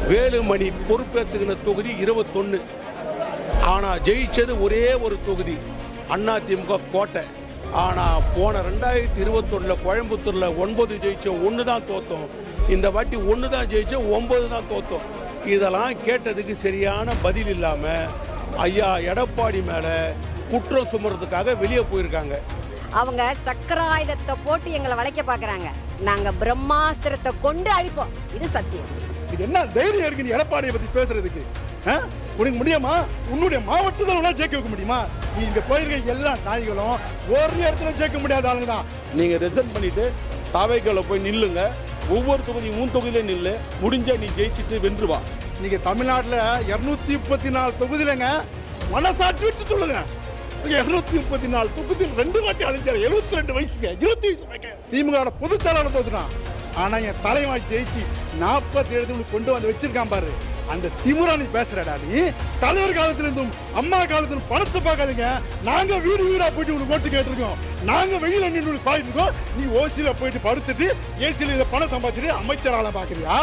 வேலுமணி பொறுப்பேற்றுக்கின தொகுதி 21. ஆனால் ஜெயிச்சது ஒரே ஒரு தொகுதி அதிமுக கோட்டை. ஆனால் போன 2021 கோயம்புத்தூரில் 9 ஜெயிச்சோம், 1 தான் தோற்றோம். இந்த வாட்டி 1 தான் ஜெயிச்சோம், 9 தான் தோற்றோம். இதெல்லாம் கேட்டதுக்கு சரியான பதில் இல்லாமல் ஐயா எடப்பாடி மேலே குற்றம் சுமறதுக்காக வெளியே போயிருக்காங்க. அவங்க சக்கர ஆயுதத்தை போட்டு எங்களை வளைக்க பார்க்குறாங்க. நாங்கள் பிரம்மாஸ்திரத்தை கொண்டு அழிப்போம். இது சத்தியம். இது என்ன தைரியம் இருக்கு நீ எடப்பாடியை பற்றி பேசுறதுக்கு? உனக்கு முடியுமா? உன்னுடைய மாவட்டத்தில் ஜெயிக்க வைக்க முடியுமா? நீ இங்கே போயிருக்க எல்லா நாய்களும் ஒரு இடத்துல ஜெயிக்க முடியாத ஆளுங்க தான். நீங்கள் ரிசைன் பண்ணிட்டு தாவைகளை போய் நில்லுங்க. ஒவ்வொரு தொகுதி 3 தொகுதியிலே நில்லு. முடிஞ்சா நீ ஜெயிச்சுட்டு வென்றுவா. நீங்கள் தமிழ்நாட்டில் 234 தொகுதியிலங்க மனசாட்சி வச்சு சொல்லுங்க. 234 தொகுதியில் 2 வாட்டி அழிஞ்சாரு. 72 வயசுங்க, 20 வயசு. திமுக பொதுச்செயலாளர் தோத்துட்டான். ஆனால் என் தலைவாய் ஜெயிச்சு 47 கொண்டு வந்து வச்சிருக்கான் பாரு. அந்த திமுறா நீ பேசுறடா. நீ தலைவர் காலத்திலிருந்தும் அம்மா காலத்திலும் பணத்தை பார்க்காதீங்க. நாங்க வீடு வீடா போயிட்டு உனக்கு ஓட்டு கேட்டிருக்கோம். நாங்க வெயில நின்று பாயிட்டு இருக்கோம். நீ ஓசியில போயிட்டு படுத்துட்டு ஏசியில இதை பணம் சம்பாதிச்சுட்டு அமைச்சரால பாக்குறியா?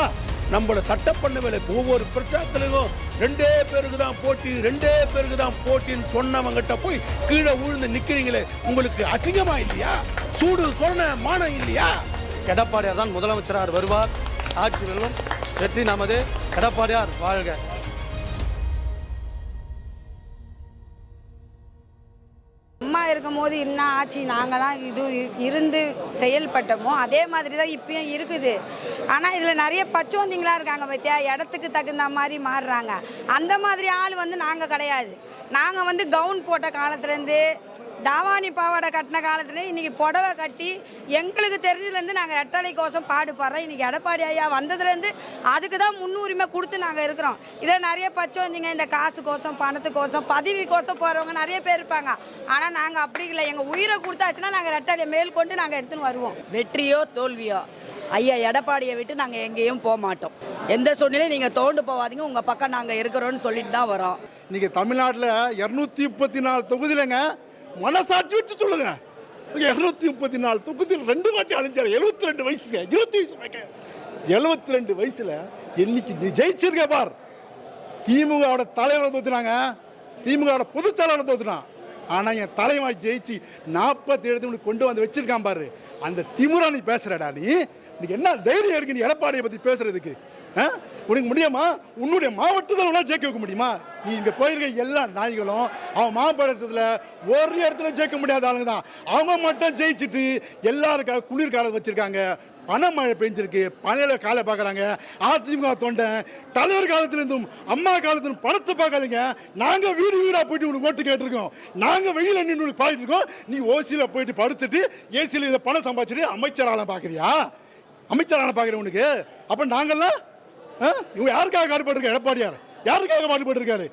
நம்மள சட்டப்பண்ண ஒவ்வொரு பிரச்சாரத்திலும் 2 பேருக்கு தான் போட்டி, 2 பேருக்கு தான் போட்டின்னு சொன்னவங்கிட்ட போய் கீழே விழுந்து நிக்கிறீங்களே, உங்களுக்கு அசிங்கமா இல்லையா? சூடு சொன்ன மானம் இல்லையா? எடப்பாடியார் தான் முதலமைச்சராக வருவார். ஆட்சி வெல்லும். வெற்றி நமது. எடப்பாடியார் வாழ்க. அம்மா இருக்கும் போது என்ன ஆட்சி நாங்களாம் இது இருந்து செயல்பட்டோமோ அதே மாதிரி தான் இப்பயும் இருக்குது. ஆனால் இதில் நிறைய பச்சோந்திங்களாக இருக்காங்க பற்றியா, இடத்துக்கு தகுந்த மாதிரி மாறுறாங்க. அந்த மாதிரி ஆள் நாங்கள் கிடையாது. நாங்கள் கவுன் போட்ட காலத்துலேருந்து தாவாணி பாவாடை கட்டின காலத்துலேருந்து இன்றைக்கி புடவை கட்டி எங்களுக்கு தெரிஞ்சதுலேருந்து நாங்கள் ரெட்டலை கோசம் பாடுபடுறோம். இன்றைக்கி எடப்பாடி ஐயா வந்ததுலேருந்து அதுக்கு தான் முன்னுரிமை கொடுத்து நாங்கள் இருக்கிறோம். இதில் நிறைய பச்சோந்திங்க இந்த காசு கோசம், பணத்துக்கோசம், பதவி கோசம் போகிறவங்க நிறைய பேர் இருப்பாங்க. ஆனால் நாங்கள் அப்படி இல்லை. எங்கள் உயிரை கொடுத்தாச்சுன்னா நாங்கள் ரெட்டலையை மேல் கொண்டு நாங்கள் எடுத்துன்னு வருவோம். வெற்றியோ தோல்வியோ ஐயா எடப்பாடியை விட்டு நாங்கள் எங்கேயும் போக மாட்டோம். எந்த சூழ்நிலையும் நீங்கள் தோண்டு போகாதீங்க, உங்கள் பக்கம் நாங்கள் இருக்கிறோன்னு சொல்லிட்டு தான் வரோம். நீங்கள் தமிழ்நாட்டில் 234 தொகுதியிலங்க மனசாட்சி வச்சு சொல்லுங்க. 234 தொகுதியில் 2 வாட்டி அழிஞ்சாரு. 72 வயசுங்க, 20 வயசு. 72 வயசுல என்னைக்கு நீ ஜெயிச்சிருக்க பார். திமுகவோட தலைவரை தோத்துனாங்க, திமுகவோட பொதுச்செயலாளர் தோத்துனான். ஆனால் என் தலைவாய் ஜெயிச்சு 47 கொண்டு வந்து வச்சிருக்கான் பாரு. அந்த திமுறா நீ பேசுறடா. நீ என்ன தைரியம் இருக்கு நீ எடப்பாடியை பற்றி பேசுறதுக்கு? உனக்கு முடியுமா? உன்னுடைய மாவட்டத்தில் ஜெயிக்க வைக்க முடியுமா? நீ இங்கே போயிருக்க எல்லா நாய்களும் அவன் மாவட்டத்தில் ஒரு இடத்துல ஜெயிக்க முடியாத ஆளுங்க தான். அவங்க மட்டும் ஜெயிச்சுட்டு எல்லாருக்காக குளிர்காலம் வச்சுருக்காங்க. பணமழை பெஞ்சிருக்கு, பனையில் காலை பார்க்குறாங்க. அதிமுக தொண்டை தலைவர் காலத்திலிருந்தும் அம்மா காலத்திலும் பணத்தை பார்க்காதீங்க. நாங்கள் வீடு வீடாக போயிட்டு உனக்கு ஓட்டு கேட்டிருக்கோம். நாங்கள் வெயில நின்று பாயிட்டு இருக்கோம். நீ ஓசியில் போயிட்டு படுத்துட்டு ஏசியில் இதை பணம் சம்பாதிச்சுட்டு அமைச்சரால பார்க்குறியா? அமைச்சரான பார்க்குறேன் உனக்கு. அப்போ நாங்கள்லாம் இவங்க யாருக்காக பாடுபட்டிருக்காரு? எடப்பாடியார் யாருக்காக பாடுபட்டிருக்காரு?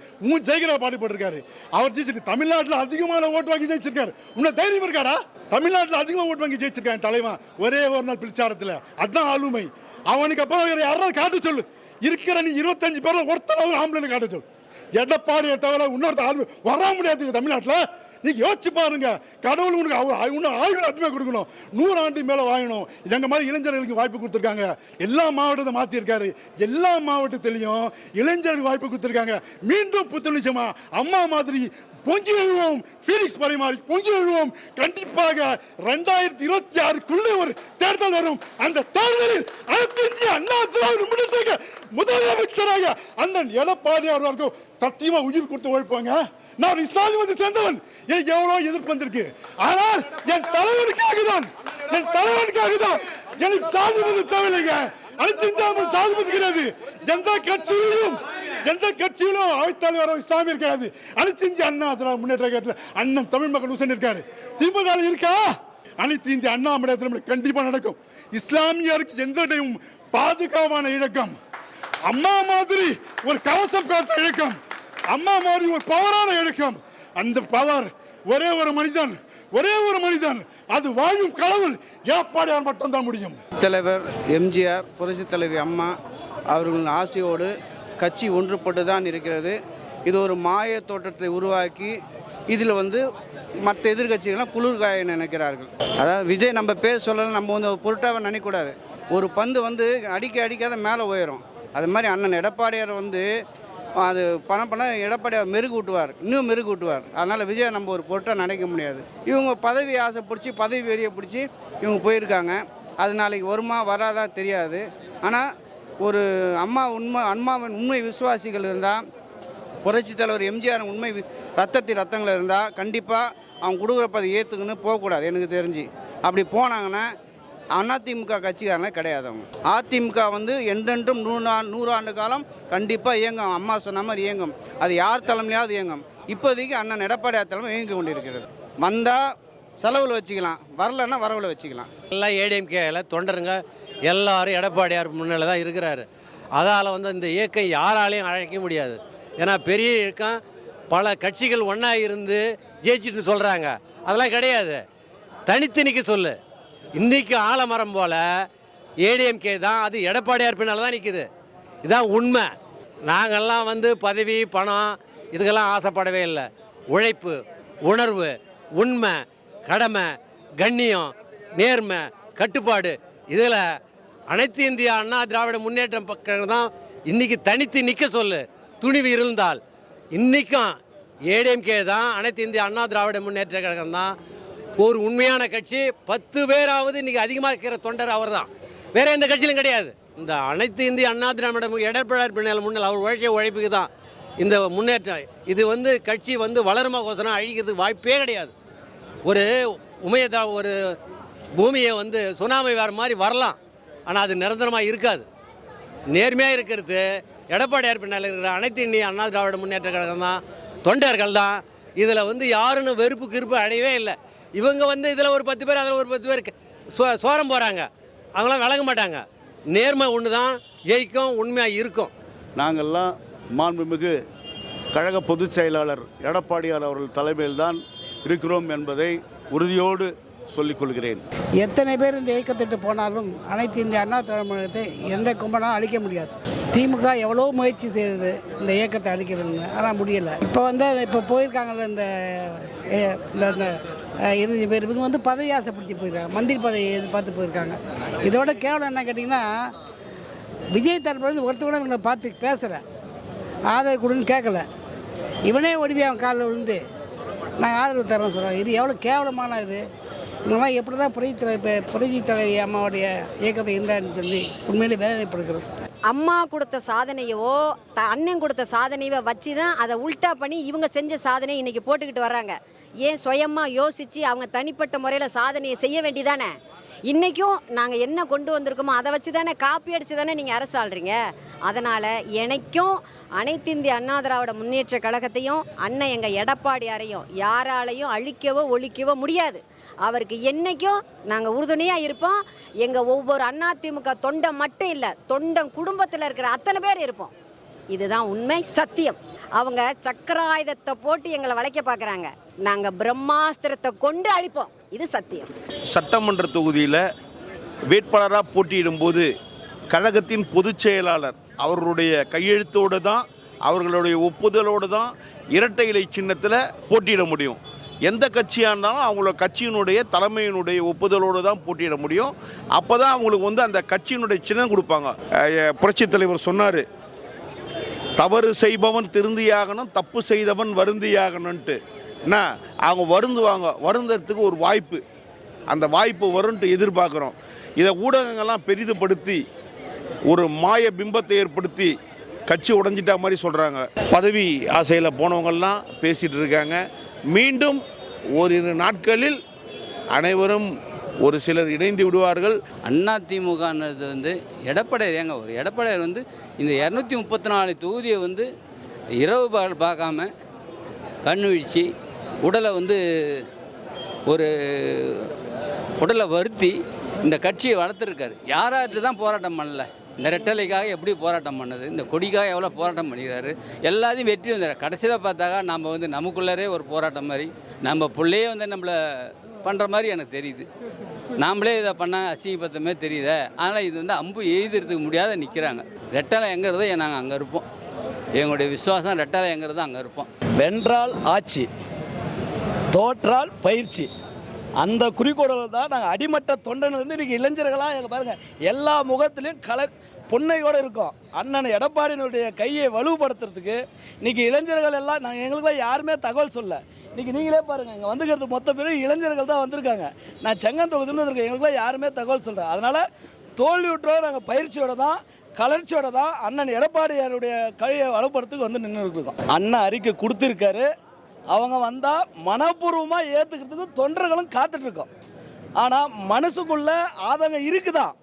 ஜெயிக்கிற பாடுபட்டிருக்காரு. அவர் ஜெயிச்சிருக்கு. தமிழ்நாட்டில் அதிகமான ஓட்டு வாங்கி ஜெயிச்சிருக்காரு. உன்னை தைரியம் இருக்காடா? தமிழ்நாட்டில் அதிகமாக ஓட்டு வாங்கி ஜெயிச்சிருக்காங்க தலைவன் ஒரே ஒரு நாள் பிரச்சாரத்தில். அதுதான் ஆளுமை. அவனுக்கு அப்புறம் வேற யாராவது காட்ட சொல்லு. இருக்கிற நீ 25 பேரில் ஒருத்தர் ஆம்பளை காட்ட சொல்லு. எடப்பாடியை தவிர இன்னொருத்த ஆளுமை வர முடியாது தமிழ்நாட்டில். நீங்க யோசிச்சு பாருங்க. கடவுள் உனக்கு ஆயுள் அதுமே கொடுக்கணும். 100 ஆண்டு மேல வாங்கணும். எங்க மாதிரி இளைஞர்களுக்கு வாய்ப்பு கொடுத்துருக்காங்க. எல்லா மாவட்டத்தை மாத்திருக்காரு. எல்லா மாவட்டத்திலையும் இளைஞர்களுக்கு வாய்ப்பு கொடுத்துருக்காங்க. மீண்டும் புத்துணர்ச்சியமா அம்மா மாதிரி பொங்கி எழுவோம். ஃபீனிக்ஸ் பரிமாறி பொங்கி எழுவோம். கண்டிப்பாக 2026க்குள்ளே ஒரு தேர்தல் வரும். அந்த தேர்தலில் அனைத்து இந்திய அண்ணா திராவிட முன்னேற்ற முதலமைச்சராக அண்ணன் எடப்பாடி அவர்களுக்கும் சத்தியமா உயிர் கொடுத்து உழைப்பாங்க. நான் இஸ்லாமிய மதத்தை சேர்ந்தவன். எனக்கு எவ்வளவு எதிர்ப்பு வந்திருக்கு. ஆனால் என் தலைவனுக்காக தான், என் தலைவனுக்காக தான். எனக்கு சாதி மதம் தேவையில்லைங்க. அனைத்து இந்தியா சாதி மதம் கிடையாது. எந்த கட்சியிலும் அவைத்தலைவரோ இஸ்லாமியர் கிடையாது. அனைத்து இந்திய அண்ணா திராவிட முன்னேற்ற கழகத்தில் அண்ணன் தமிழ் மக்கள் உசன் இருக்காரு. திமுக இருக்கா? அனைத்து இந்திய அண்ணா முன்னேற்றம் கண்டிப்பா நடக்கும். இஸ்லாமியருக்கு எந்த இடையும் பாதுகாப்பான இயக்கம், அம்மா மாதிரி ஒரு கவசம் காத்த இயக்கம், அம்மா மாதிரி ஒரு பவரான இயக்கம். அந்த பவர் ஒரே ஒரு மனிதன் அது வாழும் கடவுள் எடப்பாடியார் மட்டும்தான் முடியும். தலைவர் எம்ஜிஆர், புரட்சி தலைவி அம்மா அவர்களின் ஆசையோடு கட்சி ஒன்றுபட்டு தான் இருக்கிறது. இது ஒரு மாய தோற்றத்தை உருவாக்கி இதில் மற்ற எதிர்கட்சிகள்லாம் குளிர்காய நினைக்கிறார்கள். அதாவது விஜய் நம்ம பேர் சொல்லலாம், நம்ம பொருட்டாக நினைக்கக்கூடாது. ஒரு பந்து அடிக்காத மேலே உயரும். அது மாதிரி அண்ணன் எடப்பாடியார் வந்து அது பண்ண எடப்பாடியார் மெருகு ஊட்டுவார், இன்னும் மெருகு ஊட்டுவார். அதனால் விஜய் நம்ம ஒரு பொருட்டாக நினைக்க முடியாது. இவங்க பதவி ஆசை பிடிச்சி பதவி வெறியை பிடிச்சி இவங்க போயிருக்காங்க. அது நாளைக்கு வருமா வராதா தெரியாது. ஆனால் ஒரு அம்மாவின் உண்மை விசுவாசிகள் இருந்தால், புரட்சி தலைவர் எம்ஜிஆர் உண்மை ரத்தங்கள் இருந்தால் கண்டிப்பாக அவங்க கொடுக்குற பதவி ஏற்றுக்குன்னு போகக்கூடாது. எனக்கு தெரிஞ்சு அப்படி போனாங்கன்னா அதிமுக கட்சிக்காரனே கிடையாது. அவங்க அதிமுக வந்து என்றென்றும் 100 ஆண்டு காலம் கண்டிப்பாக இயங்கும். அம்மா சொன்ன மாதிரி இயங்கும். அது யார் தலைமையாவது இயங்கும். இப்போதைக்கு அண்ணன் எடப்பாடியார் தலைமை இயங்கி கொண்டிருக்கிறது. வந்தால் செலவில் வச்சுக்கலாம், வரலன்னா வரவில் வச்சுக்கலாம். எல்லாம் ஏடிஎம்கேல தொண்டருங்க எல்லாரும் எடப்பாடியார் முன்னிலை தான் இருக்கிறாரு. அதால் வந்து இந்த இயக்கம் யாராலையும் அழைக்க முடியாது. ஏன்னா பெரிய இயக்கம் பல கட்சிகள் ஒன்றா இருந்து ஜெயிச்சுட்டு சொல்கிறாங்க. அதெல்லாம் கிடையாது. தனித்து நிற்க சொல்லு. இன்றைக்கி ஆலமரம் போல் ஏடிஎம்கே தான், அது எடப்பாடியார் பின்னால் தான் நிற்குது. இதுதான் உண்மை. நாங்கள்லாம் வந்து பதவி பணம் இதுக்கெல்லாம் ஆசைப்படவே இல்லை. உழைப்பு, உணர்வு, உண்மை, கடமை, கண்ணியம், நேர்மை, கட்டுப்பாடு, இதில் அனைத்து இந்திய அண்ணா திராவிட முன்னேற்றம் பக்கம் தான் இன்றைக்கி தனித்து நிற்க சொல்லு. துணிவு இருந்தால் இன்றைக்கும் ஏடிஎம்கே தான், அனைத்து இந்திய அண்ணா திராவிட முன்னேற்ற கழகம் தான் ஒரு உண்மையான கட்சி. 10 பேராவது இன்றைக்கி அதிகமாக இருக்கிற தொண்டர் அவர் தான், வேறு எந்த கட்சியிலும் கிடையாது. இந்த அனைத்து இந்திய அண்ணா திராவிட எடப்பாடியார் முன்னில் அவர் உழைப்புக்கு தான் இந்த முன்னேற்றம். இது வந்து கட்சி வந்து வளருமாக்கோசரம் அழிக்கிறதுக்கு வாய்ப்பே கிடையாது. ஒரு ஒரு பூமியை வந்து சுனாமி வேறு மாதிரி வரலாம், ஆனால் அது நிரந்தரமாக இருக்காது. நேர்மையாக இருக்கிறது எடப்பாடியார் பின்னால் இருக்கிற அனைத்து இந்திய அண்ணா திராவிட முன்னேற்ற கழகம் தான், தொண்டர்கள் தான். இதில் வந்து யாருன்னு வெறுப்பு கிருப்பு அடையவே இல்லை. இவங்க வந்து இதில் ஒரு 10 பேர் அதில் ஒரு 10 பேர் சோரம் போகிறாங்க. அவங்களாம் விளங்க மாட்டாங்க. நேர்மை ஒன்று தான் ஜெயிக்கும், உண்மையாக இருக்கும். நாங்கள்லாம் மாண்புமிகு கழக பொதுச் செயலாளர் எடப்பாடியார் அவர்கள் தலைமையில் தான் இருக்கிறோம் என்பதை உறுதியோடு சொல்லிக்கொள்கிறேன். எத்தனை பேர் இந்த இயக்கத்திட்டு போனாலும் அனைத்து இந்திய அண்ணா திராவிடத்தை எந்த கும்பனாலும் அழிக்க முடியாது. திமுக எவ்வளோ முயற்சி செய்தது இந்த இயக்கத்தை அழிக்கிறதுன்னு, ஆனால் முடியலை. இப்போ போயிருக்காங்கல்ல இந்த 20 பேர், இவங்க வந்து பதவி ஆசைப்படுத்தி போயிருக்காங்க, மந்திரி பதவி எதிர்பார்த்து போயிருக்காங்க. இதோட கேவலம் என்ன கேட்டிங்கன்னா, விஜய் தரப்புலேருந்து ஒருத்தர் கூட இவங்களை பார்த்து பேசலை, ஆதரவு கொடுன்னு கேட்கல. இவனே ஒடிவி அவன் காலில் விழுந்து நாங்கள் ஆதரவு தரோன்னு சொல்கிறாங்க. இது எவ்வளோ கேவலமான இது. இவங்களாம் எப்படி தான் புரட்சி தலைவி அம்மாவுடைய இயக்கத்தை இருந்தான்னு சொல்லி உண்மையிலே வேதனைப்படுகிறோம். அம்மா கொடுத்த சாதனையோ அண்ணன் கொடுத்த சாதனையோ வச்சு தான் அதை உல்ட்டா பண்ணி இவங்க செஞ்ச சாதனை இன்றைக்கி போட்டுக்கிட்டு வர்றாங்க. ஏன் சுயமாக யோசித்து அவங்க தனிப்பட்ட முறையில் சாதனையை செய்ய வேண்டியதானே? இன்றைக்கும் நாங்கள் என்ன கொண்டு வந்திருக்கோமோ அதை வச்சு தானே, காப்பி அடித்து தானே நீங்கள் அரசு ஆள்றீங்க. அதனால் எனக்கும் அனைத்து இந்திய அண்ணா திராவிட முன்னேற்ற கழகத்தையும் அண்ணன் எங்கள் எடப்பாடியாரையும் யாராலையும் அழிக்கவோ ஒழிக்கவோ முடியாது. அவருக்கு என்றைக்கும் நாங்கள் உறுதுணையாக இருப்போம். எங்கள் ஒவ்வொரு அதிமுக தொண்டன் மட்டும் இல்லை, தொண்டன் குடும்பத்தில் இருக்கிற அத்தனை பேர் இருப்போம். இதுதான் உண்மை, சத்தியம். அவங்க சக்கராயுதத்தை போட்டு எங்களை வளைக்க பார்க்குறாங்க. நாங்கள் பிரம்மாஸ்திரத்தை கொண்டு அழிப்போம். இது சத்தியம். சட்டமன்ற தொகுதியில் வேட்பாளராக போட்டியிடும்போது கழகத்தின் பொதுச் செயலாளர் அவர்களுடைய கையெழுத்தோடு தான், அவர்களுடைய ஒப்புதலோடு தான் இரட்டை இலை சின்னத்தில் போட்டியிட முடியும். எந்த கட்சியாக இருந்தாலும் அவங்களோட கட்சியினுடைய தலைமையினுடைய ஒப்புதலோடு தான் போட்டியிட முடியும். அப்போ தான் அவங்களுக்கு வந்து அந்த கட்சியினுடைய சின்னம் கொடுப்பாங்க. புரட்சித் தலைவர் சொன்னார், தவறு செய்பவன் திருந்தியாகணும், தப்பு செய்தவன் வருந்தியாகணுன்ட்டு. என்ன அவங்க வருந்துவாங்க, வருந்தறதுக்கு ஒரு வாய்ப்பு, அந்த வாய்ப்பு வரும்ன்ட்டு எதிர்பார்க்குறோம். இதை ஊடகங்கள்லாம் பெரிதுபடுத்தி ஒரு மாய பிம்பத்தை ஏற்படுத்தி கட்சி உடைஞ்சிட்டா மாதிரி சொல்கிறாங்க. பதவி ஆசையில் போனவங்கள்லாம் பேசிகிட்டு இருக்காங்க. மீண்டும் ஓரிரு நாட்களில் அனைவரும் ஒரு சிலர் இணைந்து விடுவார்கள். அதிமுகன்றது வந்து எடப்பாடியார் ஒரு எடப்பாடியார் வந்து இந்த 234 தொகுதியை வந்து இரவு பார்க்காம கண்ணு வீழ்ச்சி உடலை வந்து ஒரு உடலை வருத்தி இந்த கட்சியை வளர்த்துருக்காரு. யாராட்டு தான் போராட்டம் பண்ணல. இந்த ரெட்டலைக்காக எப்படி போராட்டம் பண்ணது, இந்த கொடிக்காக எவ்வளோ போராட்டம் பண்ணிக்கிறாரு. எல்லாத்தையும் வெற்றி வந்தார். கடைசியில் பார்த்தாக்கா நம்ம வந்து நமக்குள்ளரே ஒரு போராட்டம் மாதிரி நம்ம பிள்ளையே வந்து நம்மளை பண்ணுற மாதிரி எனக்கு தெரியுது. நாமளே இதை பண்ணால் அசிங்கப்பட்ட மாதிரி தெரியுது. ஆனால் இது வந்து அம்பு எய்துறதுக்கு முடியாத நிற்கிறாங்க. ரெட்டலை எங்கிறதோ நாங்கள் அங்கே இருப்போம். எங்களுடைய விசுவாசம் ரெட்டலை எங்கிறதோ அங்கே இருப்போம். வென்றால் ஆட்சி, தோற்றால் பயிற்சி, அந்த குறிக்கோளில் தான் நாங்கள் அடிமட்ட தொண்டனிலிருந்து இன்றைக்கி இளைஞர்களாக எங்கள் பாருங்கள் எல்லா முகத்திலையும் புன்னையோடு இருக்கோம். அண்ணன் எடப்பாடியினுடைய கையை வலுப்படுத்துறதுக்கு இன்றைக்கி இளைஞர்கள் எல்லாம் நாங்கள் எங்களுக்குலாம் யாருமே தகவல் சொல்ல. இன்றைக்கி நீங்களே பாருங்கள், இங்கே வந்துக்கிறது மொத்த பேரும் இளைஞர்கள் தான் வந்திருக்காங்க. நான் செங்கந்தொகுதின்னு வந்திருக்கேன், எங்களுக்குலாம் யாருமே தகவல் சொல்கிறேன். அதனால் தோல்வியுற்றோம் நாங்கள் பயிற்சியோடு தான் கலர்ச்சியோட தான் அண்ணன் எடப்பாடியாருடைய கையை வலுப்படுத்துக்கு வந்து நின்று இருக்கோம். அண்ணன் அறிக்கை கொடுத்துருக்காரு, அவங்க வந்தால் மனப்பூர்வமாக ஏற்றுக்கிறதுக்கு தொண்டர்களும் காத்துட்ருக்கோம். ஆனால் மனசுக்குள்ளே ஆதங்கம் இருக்குதான்.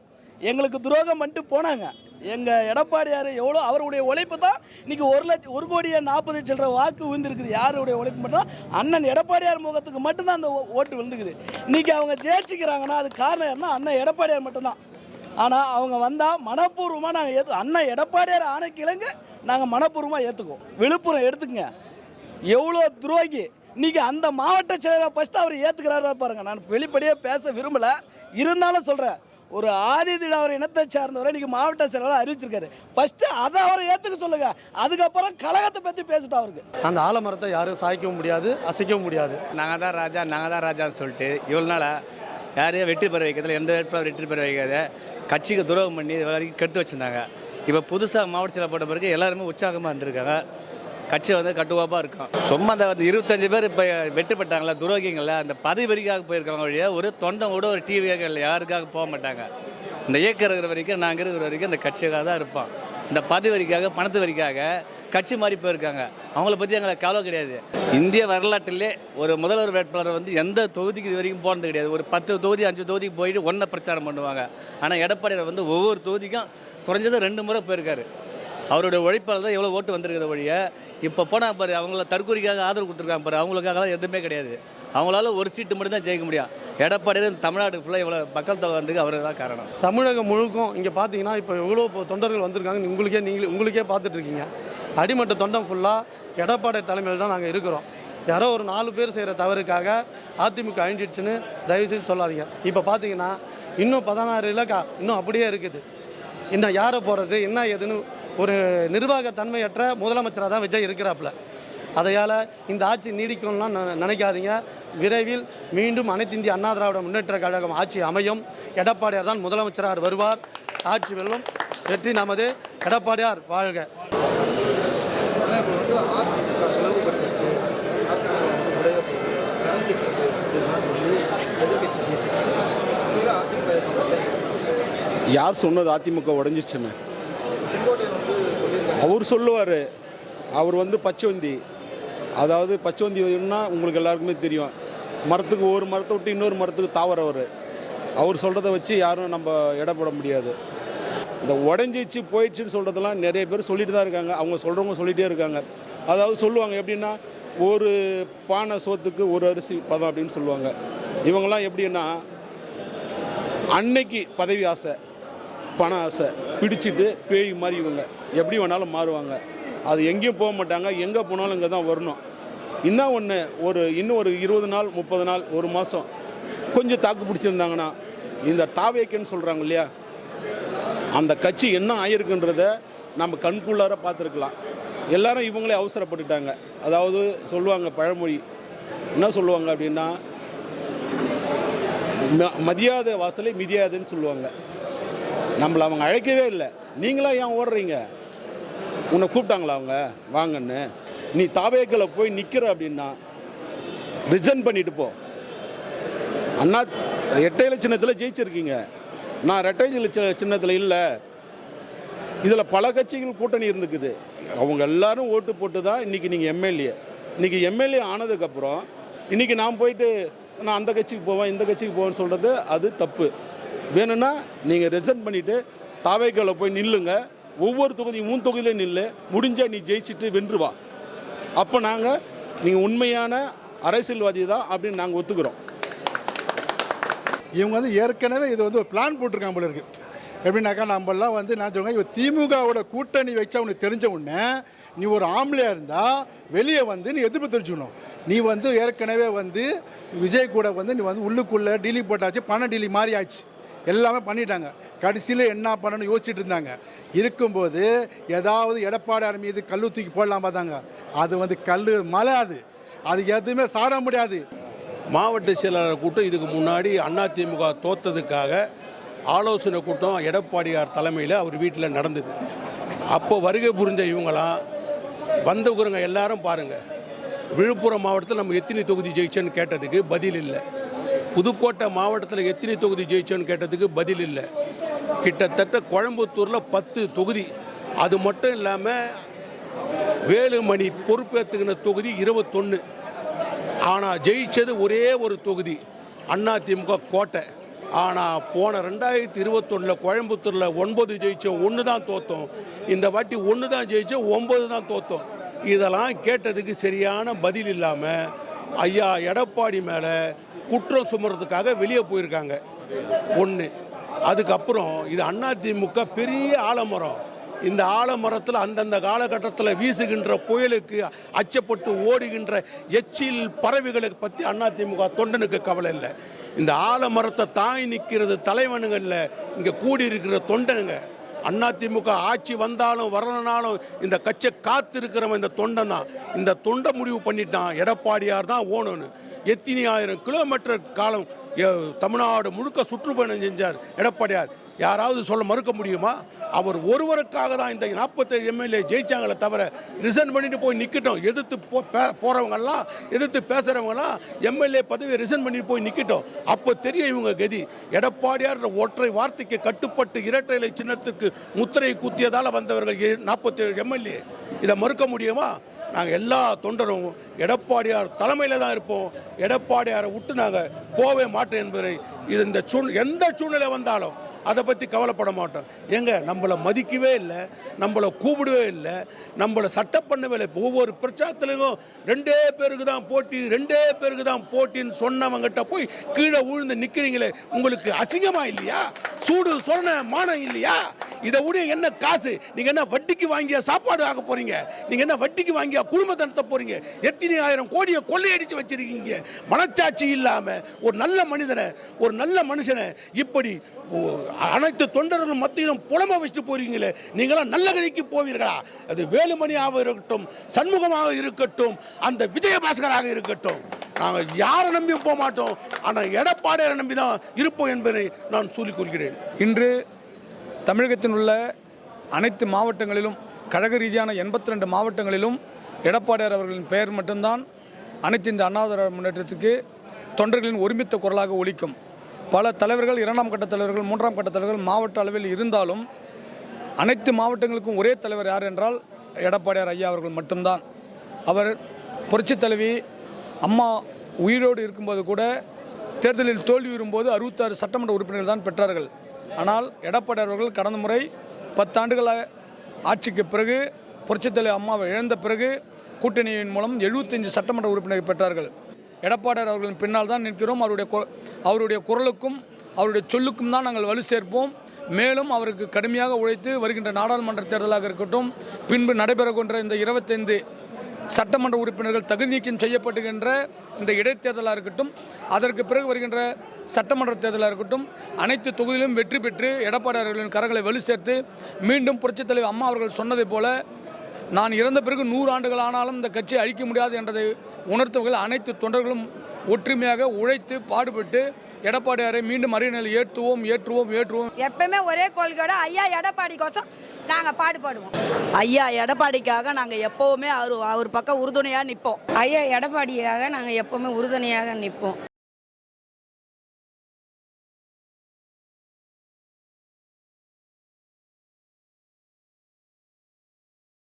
எங்களுக்கு துரோகம் பண்ணிட்டு போனாங்க. எங்கள் எடப்பாடியார் எவ்வளோ அவருடைய உழைப்பு தான் இன்றைக்கி 1,40,40,000 சில்லற வாக்கு விழுந்துருக்குது. யாருடைய உழைப்பு மட்டும் அண்ணன் எடப்பாடியார் முகத்துக்கு மட்டும்தான் அந்த ஓட்டு விழுந்துக்குது. இன்றைக்கி அவங்க ஜெயிச்சிக்கிறாங்கன்னா அது காரணம் யாருன்னா அண்ணன் எடப்பாடியார் மட்டும்தான். ஆனால் அவங்க வந்தால் மனப்பூர்வமாக நாங்கள் அண்ணன் எடப்பாடியார் ஆணைக்கு இலங்க நாங்கள் மனப்பூர்வமாக ஏற்றுக்குவோம். விழுப்புரம் எடுத்துக்கங்க, எவ்வளோ துரோகி இன்றைக்கி அந்த மாவட்ட செயலரை ஃபஸ்ட்டு அவர் ஏற்றுக்கிறாரா பாருங்கள். நான் வெளிப்படையாக பேச விரும்பலை, இருந்தாலும் சொல்கிறேன். ஒரு ஆதிதிராவிட இனத்தை சார்ந்தவரை இன்றைக்கி மாவட்ட செயலராக அறிவிச்சிருக்காரு. ஃபஸ்ட்டு அதை அவரை ஏற்றுக்க சொல்லுங்கள், அதுக்கப்புறம் கழகத்தை பற்றி பேசிட்டோம். அவருக்கு அந்த ஆலமரத்தை யாரும் சாய்க்கவும் முடியாது, அசைக்கவும் முடியாது. நாங்கள் தான் ராஜான்னு சொல்லிட்டு இவ்வளோ நாளாக யாரையும் வெற்றி பெற வைக்கிறதுல எந்த வேட்பாளர் வெற்றி பெற வைக்காத கட்சிக்கு துரோகம் பண்ணி இது வரைக்கும் கெடுத்து வச்சுருந்தாங்க. இப்போ புதுசாக மாவட்ட செயலர் போட்ட பிறகு எல்லாருமே உற்சாகமாக இருந்திருக்காங்க. கட்சி வந்து கட்டுவாப்பாக இருக்கும். சும்மா அந்த 25 பேர் இப்போ வெற்றி பெற்றாங்களா துரோகிங்கள அந்த பதவி வரிக்காக போயிருக்காங்க வழியா ஒரு தொண்டம் கூட ஒரு டிவியாக இல்லை, யாருக்காக போக மாட்டாங்க. இந்த இயக்கம் இருக்கிற வரைக்கும் நாங்கள் இருக்கிற வரைக்கும் இந்த கட்சியாக தான் இருப்போம். இந்த பதவி வரிக்காக பணத்து வரிக்காக கட்சி மாறி போயிருக்காங்க. அவங்கள பற்றி எங்களுக்கு கவலை கிடையாது. இந்திய வரலாற்றிலே ஒரு முதல்வர் வேட்பாளர் வந்து எந்த தொகுதிக்கு இது வரைக்கும் போனது கிடையாது. ஒரு 10 தொகுதி 5 தொகுதிக்கு போயிட்டு ஒன்றை பிரச்சாரம் பண்ணுவாங்க. ஆனால் எடப்பாடியார் வந்து ஒவ்வொரு தொகுதிக்கும் குறைஞ்சது 2 முறை போயிருக்காரு. அவருடைய உழைப்பால் தான் எவ்வளோ ஓட்டு வந்திருக்கிற வழியை இப்போ போனால் பாரு, அவங்கள தற்கொலைக்காக ஆதரவு கொடுத்துருக்காங்க பாரு, அவங்களுக்காக எதுவுமே கிடையாது. அவங்களால ஒரு சீட்டு மட்டும் தான் ஜெயிக்க முடியும். எடப்பாடியார் தமிழ்நாட்டுக்கு ஃபுல்லாக இவ்வளோ மக்கள் தொகை வந்ததுக்கு அவர் தான் காரணம். தமிழகம் முழுக்கும் இங்கே பார்த்தீங்கன்னா இப்போ எவ்வளோ தொண்டர்கள் வந்திருக்காங்க, உங்களுக்கே பார்த்துட்ருக்கீங்க. அடிமட்ட தொண்டம் ஃபுல்லாக எடப்பாடி தலைமையில் தான் நாங்கள் இருக்கிறோம். யாரோ ஒரு 4 பேர் செய்கிற தவறுக்காக அதிமுக அழிஞ்சிடுச்சுன்னு தயவுசெய்து சொல்லாதீங்க. இப்போ பார்த்தீங்கன்னா இன்னும் 16 இலக்கா இன்னும் அப்படியே இருக்குது. இன்னும் யாரை போகிறது என்ன ஏதுன்னு ஒரு நிர்வாகத்தன்மையற்ற முதலமைச்சராக தான் விஜய் இருக்கிறாப்புல. அதையால் இந்த ஆட்சி நீடிக்கும்லாம் நினைக்காதீங்க. விரைவில் மீண்டும் அனைத்து இந்திய அண்ணா திராவிட முன்னேற்ற கழகம் ஆட்சி அமையும். எடப்பாடியார் தான் முதலமைச்சராக வருவார். ஆட்சி வெல்லும். வெற்றி நமது. எடப்பாடியார் வாழ்க. யார் சொன்னது அதிமுக உடஞ்சிச்சுன்னு? அவர் சொல்லுவார். அவர் வந்து பச்சவந்தி, அதாவது பச்சவந்தின்னா உங்களுக்கு எல்லாருக்குமே தெரியும். மரத்துக்கு ஒரு மரத்தை விட்டு இன்னொரு மரத்துக்கு தாவறவர். அவர் சொல்கிறத வச்சு யாரும் நம்ம எடை போட முடியாது. இந்த உடஞ்சிச்சு போயிடுச்சுன்னு சொல்கிறதெல்லாம் நிறைய பேர் சொல்லிட்டு தான் இருக்காங்க. அவங்க சொல்கிறவங்க சொல்லிகிட்டே இருக்காங்க. அதாவது சொல்லுவாங்க எப்படின்னா, ஒரு பானை சோத்துக்கு ஒரு அரிசி பதம் அப்படின்னு சொல்லுவாங்க. இவங்கெல்லாம் எப்படின்னா, அன்னைக்கு பதவி ஆசை பண ஆசை பிடிச்சிட்டு பேய் மாதிரி இவங்க எப்படி வேணாலும் மாறுவாங்க. அது எங்கேயும் போக மாட்டாங்க, எங்கே போனாலும் இங்கே தான் வரணும். இன்னும் ஒன்று, இன்னும் ஒரு 20 நாள் 30 நாள் 1 மாதம் கொஞ்சம் தாக்கு பிடிச்சிருந்தாங்கன்னா, இந்த தாவேக்கன்னு சொல்கிறாங்க இல்லையா, அந்த கட்சி என்ன ஆயிருக்குன்றத நம்ம கண்குள்ளார பார்த்துருக்கலாம். எல்லாரும் இவங்களே அவசரப்பட்டுட்டாங்க. அதாவது சொல்லுவாங்க பழமொழி, என்ன சொல்லுவாங்க அப்படின்னா, மதியாத வாசலை மிதியாதுன்னு சொல்லுவாங்க. நம்மளை அவங்க அழைக்கவே இல்லை. நீங்களா ஏன் ஓடுறீங்க? உன்னை கூப்பிட்டாங்களா அவங்க வாங்கன்னு? நீ தாவேக்கில் போய் நிற்கிற அப்படின்னா ரிசைன் பண்ணிட்டு போ. அண்ணா இரட்டை சின்னத்தில் ஜெயிச்சிருக்கீங்க, நான் இரட்டை சின்னத்தில் இல்லை. இதில் பல கட்சிகள் கூட்டணி இருந்துக்குது. அவங்க எல்லாரும் ஓட்டு போட்டு தான் இன்றைக்கி நீங்கள் எம்எல்ஏ. இன்றைக்கி எம்எல்ஏ ஆனதுக்கப்புறம் இன்றைக்கி நான் போயிட்டு நான் அந்த கட்சிக்கு போவேன் இந்த கட்சிக்கு போவேன்னு சொல்கிறது அது தப்பு. வேணும்னா நீங்கள் ரிசைன் பண்ணிவிட்டு தாவேக்கால போய் நில்லுங்க. ஒவ்வொரு தொகுதியும் 3 தொகுதியிலே நில்லு. முடிஞ்சால் நீ ஜெயிச்சுட்டு வென்றுவா. அப்போ நாங்கள் நீங்கள் உண்மையான அரசியல்வாதி தான் அப்படின்னு நாங்கள் ஒத்துக்கிறோம். இவங்க வந்து ஏற்கனவே இது வந்து ஒரு பிளான் போட்டிருக்காங்க போல இருக்குது. எப்படின்னாக்கா நம்மளாம் வந்து நான் சொல்லுவேன், இவன் திமுகவோட கூட்டணி வச்சா உனக்கு தெரிஞ்ச உடனே நீ ஒரு ஆம்பளையாக இருந்தால் வெளியே வந்து நீ எதிர்ப்பு தெரிஞ்சுக்கணும். நீ வந்து ஏற்கனவே வந்து விஜய் கூட வந்து நீ வந்து உள்ளுக்குள்ளே டீலி போட்டாச்சு, பண டீலி மாதிரி ஆச்சு, எல்லாமே பண்ணிட்டாங்க. கடைசியில் என்ன பண்ணணும்னு யோசிச்சுட்டு இருந்தாங்க. இருக்கும்போது ஏதாவது எடப்பாடியார் மீது கல்லு தூக்கி போடலாம் பார்த்தாங்க. அது வந்து கல் மலை, அது எதுவுமே சாட முடியாது. மாவட்ட செயலாளர் கூட்டம் இதுக்கு முன்னாடி அதிமுக தோத்ததுக்காக ஆலோசனை கூட்டம் எடப்பாடியார் தலைமையில் அவர் வீட்டில் நடந்தது. அப்போ வருகை புரிந்த இவங்களாம் வந்தவங்க எல்லாரும் பாருங்கள், விழுப்புரம் மாவட்டத்தில் நம்ம எத்தனை தொகுதி ஜெயிச்சோன்னு கேட்டதுக்கு பதில் இல்லை. புதுக்கோட்டை மாவட்டத்தில் எத்தனை தொகுதி ஜெயிச்சோன்னு கேட்டதுக்கு பதில் இல்லை. கிட்டத்தட்ட கோயம்புத்தூரில் 10 தொகுதி. அது மட்டும் இல்லாமல் வேலுமணி பொறுப்பேற்றுக்கின தொகுதி 21. ஆனால் ஜெயித்தது ஒரே ஒரு தொகுதி அதிமுக கோட்டை. ஆனால் போன 2021 கோயம்புத்தூரில் 9 ஜெயித்தோம், 1 தான் தோற்றோம். இந்த வாட்டி 1 தான் ஜெயித்தோம், 9 தான் தோற்றோம். இதெல்லாம் கேட்டதுக்கு சரியான பதில் இல்லாமல் ஐயா எடப்பாடி மேலே குற்றம் சுமறதுக்காக வெளியே போயிருக்காங்க. ஒன்று. அதுக்கப்புறம் இது அதிமுக பெரிய ஆலமரம். இந்த ஆலமரத்தில் அந்தந்த காலகட்டத்தில் வீசுகின்ற புயலுக்கு அச்சப்பட்டு ஓடுகின்ற எச்சில் பறவைகளை பற்றி அதிமுக தொண்டனுக்கு கவலை இல்லை. இந்த ஆலமரத்தை தாய் நிற்கிறது தலைவனுங்களில் இங்கே கூடியிருக்கிற தொண்டனுங்க. அதிமுக ஆட்சி வந்தாலும் வரலனாலும் இந்த கட்சியை காத்திருக்கிறவன் இந்த தொண்டன் தான். இந்த தொண்டை முடிவு பண்ணிட்டான் எடப்பாடியார் தான் ஓணுன்னு. எத்தனை ஆயிரம் கிலோமீட்டர் காலம் தமிழ்நாடு முழுக்க சுற்றுப்பயணம் செஞ்சார் எடப்பாடியார். யாராவது சொல்ல மறுக்க முடியுமா? அவர் ஒருவருக்காக தான் இந்த 47 எம்எல்ஏ ஜெயிச்சாங்களே தவிர ரிசைன் பண்ணிட்டு போய் நிற்கட்டும். எதிர்த்து போகிறவங்கெல்லாம் எதிர்த்து பேசுகிறவங்கலாம் எம்எல்ஏ பதவியை ரிசைன் பண்ணிட்டு போய் நிற்கட்டும். அப்போ தெரியும் இவங்க கதி. எடப்பாடியார் ஒற்றை வார்த்தைக்கு கட்டுப்பட்டு இரட்டை இலை சின்னத்துக்கு முத்திரை குத்தியதால் வந்தவர்கள் 47 எம்எல்ஏ. இதை மறுக்க முடியுமா? நாங்கள் எல்லா தொண்டரும் எடப்பாடியார் தலைமையில் தான் இருப்போம். எடப்பாடியாரை விட்டு நாங்கள் போவே மாட்டோம் என்பதை இது இந்த எந்த சூழ்நிலை வந்தாலும் அதை பற்றி கவலைப்பட மாட்டோம். எங்க நம்மளை மதிக்கவே இல்லை, நம்மளை கூப்பிடவே இல்லை, நம்மளை சட்டம் பண்ணவே இல்லை. ஒவ்வொரு பிரச்சாரத்திலையும் 2 பேருக்கு தான் போட்டி, 2 பேருக்கு தான் போட்டின்னு சொன்னவங்கிட்ட போய் கீழே விழுந்து நிற்கிறீங்களே, உங்களுக்கு அசிங்கமா இல்லையா? சூடு சொன்ன மானம் இல்லையா? இதை விட என்ன காசு? நீங்கள் என்ன வட்டிக்கு வாங்கிய சாப்பாடு ஆக போறீங்க? நீங்கள் என்ன வட்டிக்கு வாங்கிய குடும்பத்தை நடத்த போறீங்க? எத்தனை ஆயிரம் கோடியை கொள்ளையடிச்சு வச்சிருக்கீங்க. மனச்சாட்சி இல்லாமல் ஒரு நல்ல மனிதனை, ஒரு நல்ல மனுஷனை இப்படி அனைத்து தொண்டர்களும் மத்தியிலும் புலம்ப வச்சுட்டு போறீங்களே, நீங்களாம் நல்ல கதைக்கு போவீர்களா? அது வேலுமணியாக இருக்கட்டும், சண்முகமாக இருக்கட்டும், அந்த விஜயபாஸ்கராக இருக்கட்டும், நாங்கள் யாரை நம்பியும் போக மாட்டோம். ஆனால் எடப்பாடியாரை நம்பி தான் இருப்போம் என்பதை நான் சொல்லிக் கொள்கிறேன். இன்று தமிழகத்தில் உள்ள அனைத்து மாவட்டங்களிலும் கழக ரீதியான 82 மாவட்டங்களிலும் எடப்பாடியார் அவர்களின் பெயர் மட்டும்தான் அனைத்து இந்த அண்ணா திராவிட முன்னேற்றத்துக்கு தொண்டர்களின் ஒருமித்த குரலாக ஒலிக்கும். பல தலைவர்கள், 2ஆம் கட்ட தலைவர்கள், 3ஆம் கட்ட தலைவர்கள் மாவட்ட அளவில் இருந்தாலும் அனைத்து மாவட்டங்களுக்கும் ஒரே தலைவர் யார் என்றால் எடப்பாடியார் ஐயா அவர்கள் மட்டும்தான். அவர் புரட்சித் தலைவி அம்மா உயிரோடு இருக்கும்போது கூட தேர்தலில் தோல்வியுறும்போது 66 சட்டமன்ற உறுப்பினர்கள் தான் பெற்றார்கள். ஆனால் எடப்பாடியார் அவர்கள் கடந்த முறை 10 ஆண்டுகள் ஆட்சிக்கு பிறகு புரட்சித் தலைவி அம்மாவை இழந்த பிறகு கூட்டணியின் மூலம் 75 சட்டமன்ற உறுப்பினர்கள் பெற்றார்கள். எடப்பாடியார் அவர்களின் பின்னால் தான் நிற்கிறோம். அவருடைய குரலுக்கும் அவருடைய சொல்லுக்கும் தான் நாங்கள் வலு சேர்ப்போம். மேலும் அவருக்கு கடுமையாக உழைத்து வருகின்ற நாடாளுமன்ற தேர்தலாக இருக்கட்டும், பின்பு நடைபெறுகின்ற இந்த 25 சட்டமன்ற உறுப்பினர்கள் தகுதி நீக்கம் செய்யப்படுகின்ற இந்த இடைத்தேர்தலாக இருக்கட்டும், அதற்கு பிறகு வருகின்ற சட்டமன்ற தேர்தலாக இருக்கட்டும், அனைத்து தொகுதியிலும் வெற்றி பெற்று எடப்பாடியார் அவர்களின் கரங்களை வலு சேர்த்து மீண்டும் புரட்சித் தலைவர் அம்மா அவர்கள் சொன்னதை போல நான் இறந்த பிறகு 100 ஆண்டுகள் ஆனாலும் இந்த கட்சியை அழிக்க முடியாது என்றதை உணர்த்தவர்கள் அனைத்து தொண்டர்களும் ஒற்றுமையாக உழைத்து பாடுபட்டு எடப்பாடியாரை மீண்டும் அரியணையில் ஏற்றுவோம். எப்பவுமே ஒரே கொள்கையோட ஐயா எடப்பாடிக்கோசம் நாங்கள் பாடுபடுவோம். ஐயா எடப்பாடிக்காக நாங்கள் எப்போவுமே அவர் பக்கம் உறுதுணையாக நிற்போம். ஐயா எடப்பாடியாக நாங்கள் எப்போவுமே உறுதுணையாக நிற்போம்.